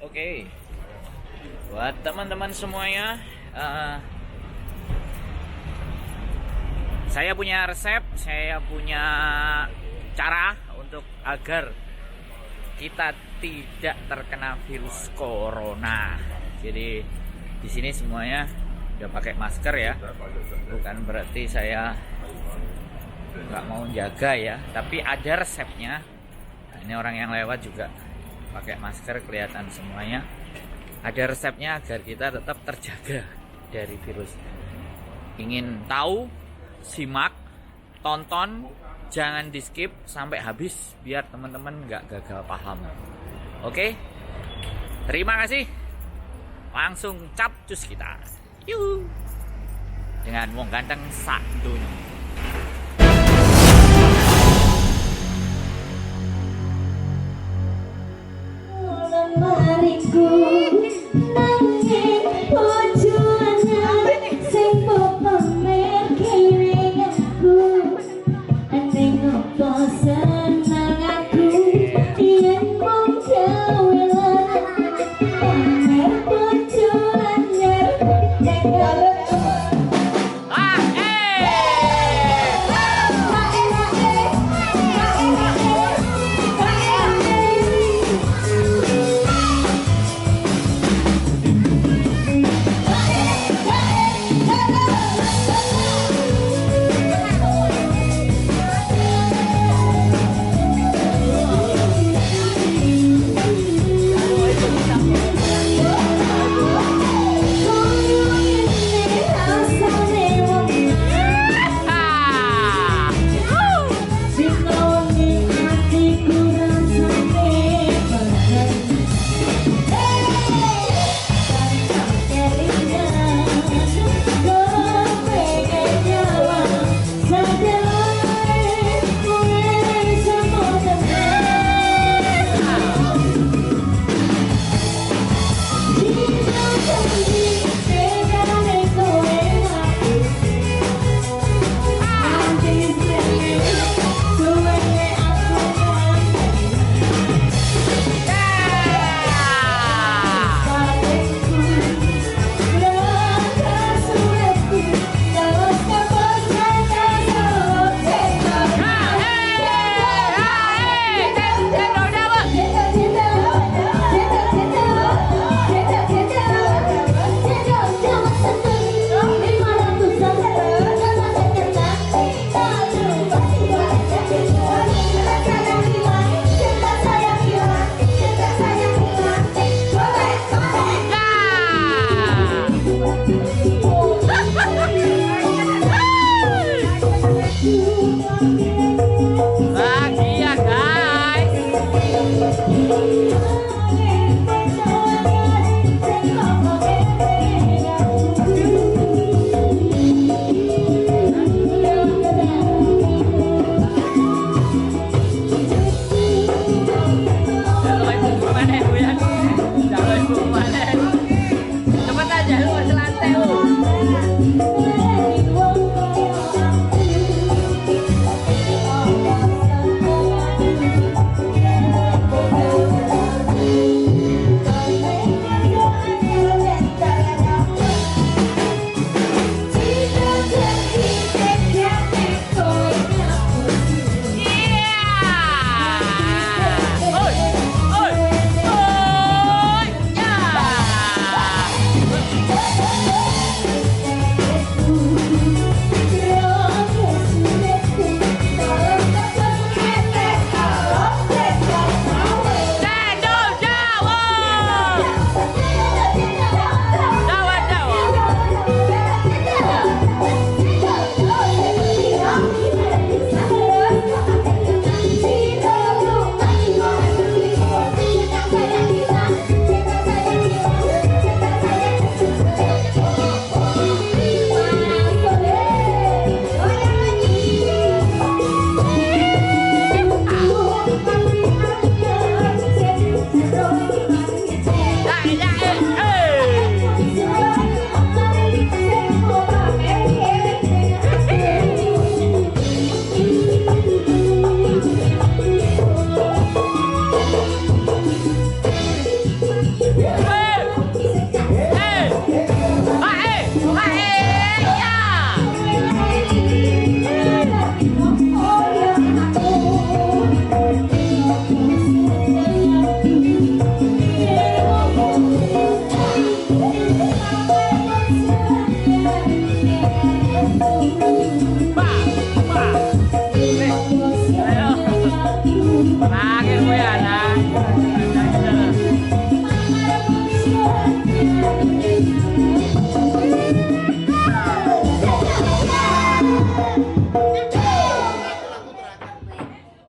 Oke, buat teman-teman semuanya, saya punya resep, saya punya cara untuk agar kita tidak terkena virus corona. Jadi di sini semuanya udah pakai masker ya, bukan berarti saya nggak mau jaga ya, tapi ada resepnya. Nah, ini orang yang lewat juga pakai masker, kelihatan semuanya. Ada resepnya agar kita tetap terjaga dari virus. Ingin tahu? Simak, tonton, jangan di skip sampai habis biar teman-teman nggak gagal paham. Oke? Terima kasih. Langsung capcus kita. Yuhu. Dengan wong ganteng sak dunia. Mariku nanging tujuannya sing pamer kene aku aneh ngopo seneng aku yen mung gawe